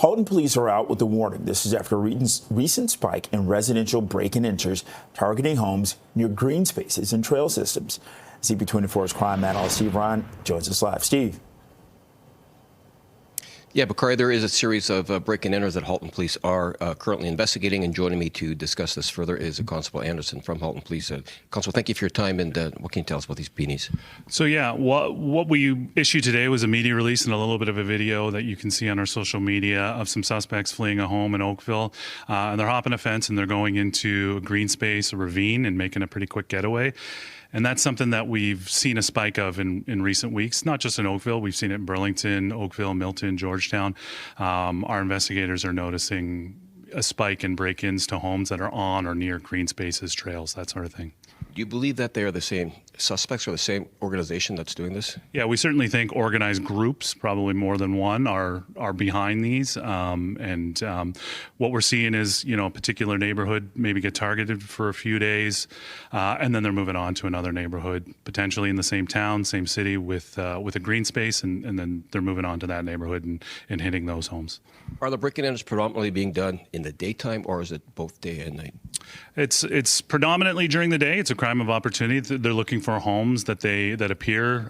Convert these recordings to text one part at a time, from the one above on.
Halton police are out with a warning. This is after a recent spike in residential break-and-enters targeting homes near green spaces and trail systems. CP24's crime analyst Steve Ryan joins us live. Steve. Yeah, Bakari, there is a series of break-and-enters that Halton Police are currently investigating, and joining me to discuss this further is Constable Anderson from Halton Police. Constable, thank you for your time, and what can you tell us about these beanies? So yeah, what we issued today was a media release and a little bit of a video that you can see on our social media of some suspects fleeing a home in Oakville. And they're hopping a fence and they're going into a green space, a ravine, and making a pretty quick getaway. And that's something that we've seen a spike of in recent weeks, not just in Oakville. We've seen it in Burlington, Oakville, Milton, Georgetown. Our investigators are noticing a spike in break-ins to homes that are on or near green spaces, trails, that sort of thing. Do you believe that they are the same suspects or the same organization that's doing this? Yeah, we certainly think organized groups, probably more than one, are behind these. What we're seeing is, a particular neighborhood maybe get targeted for a few days, and then they're moving on to another neighborhood, potentially in the same town, same city, with a green space, and then they're moving on to that neighborhood and hitting those homes. Are the break-and-enters predominantly being done in the daytime, or is it both day and night? It's predominantly during the day. It's a crime of opportunity. They're looking for homes that appear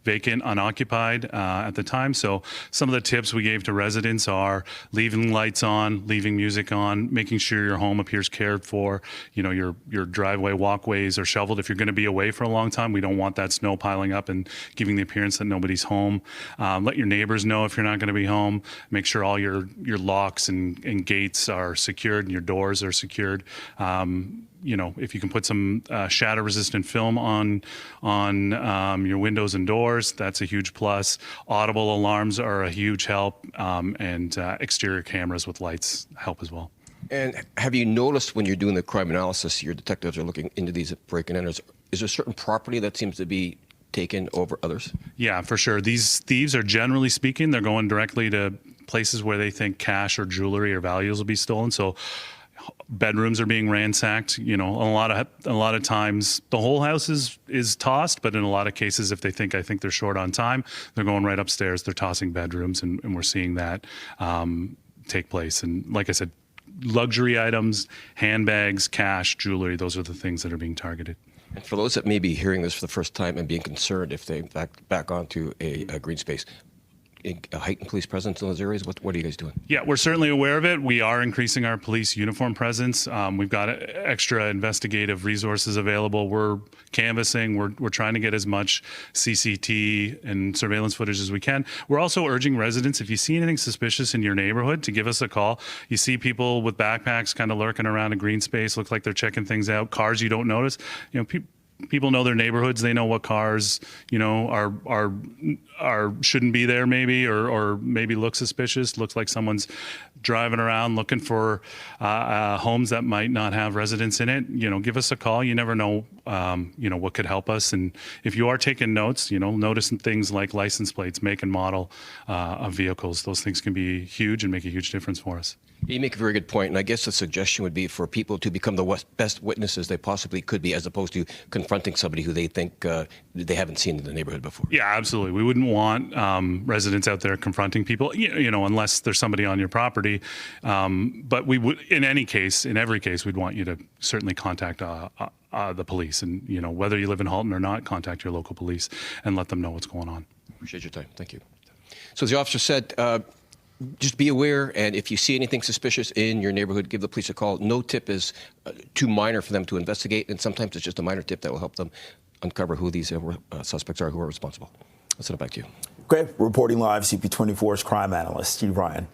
vacant, unoccupied at the time. So some of the tips we gave to residents are leaving lights on, leaving music on, making sure your home appears cared for. Your driveway walkways are shoveled. If you're going to be away for a long time, we don't want that snow piling up and giving the appearance that nobody's home. Let your neighbors know if you're not going to be home. Make sure all your locks and gates are secured and your doors are secured. If you can put some shatter-resistant film on your windows and doors, that's a huge plus. Audible alarms are a huge help, and exterior cameras with lights help as well. And have you noticed when you're doing the crime analysis, your detectives are looking into these break-and-enters, is there a certain property that seems to be taken over others? Yeah, for sure. These thieves are, generally speaking, they're going directly to places where they think cash or jewelry or values will be stolen. So bedrooms are being ransacked. A lot of times the whole house is tossed, but in a lot of cases, if they think they're short on time, they're going right upstairs. They're tossing bedrooms, and we're seeing that take place. And like I said, luxury items, handbags, cash, jewelry, those are the things that are being targeted. And for those that may be hearing this for the first time and being concerned if they back onto a green space, a heightened police presence in those areas? What are you guys doing? Yeah, we're certainly aware of it. We are increasing our police uniform presence. We've got extra investigative resources available. We're canvassing. We're trying to get as much CCT and surveillance footage as we can. We're also urging residents, if you see anything suspicious in your neighborhood, to give us a call. You see people with backpacks kind of lurking around a green space, look like they're checking things out, cars you don't notice. People know their neighborhoods. They know what cars, are shouldn't be there maybe, or maybe look suspicious. Looks like someone's driving around looking for homes that might not have residents in it. Give us a call. You never know, what could help us. And if you are taking notes, noticing things like license plates, make and model of vehicles, those things can be huge and make a huge difference for us. You make a very good point, and I guess the suggestion would be for people to become the best witnesses they possibly could be, as opposed to confronting somebody who they think they haven't seen in the neighborhood before. Yeah, absolutely. We wouldn't want residents out there confronting people, unless there's somebody on your property. But we would, in every case, we'd want you to certainly contact the police, and whether you live in Halton or not, contact your local police and let them know what's going on. Appreciate your time. Thank you. So as the officer said, just be aware, and if you see anything suspicious in your neighborhood, give the police a call. No tip is too minor for them to investigate, and sometimes it's just a minor tip that will help them uncover who these suspects are who are responsible. I'll send it back to you. Okay, reporting live, CP24's crime analyst Steve Ryan.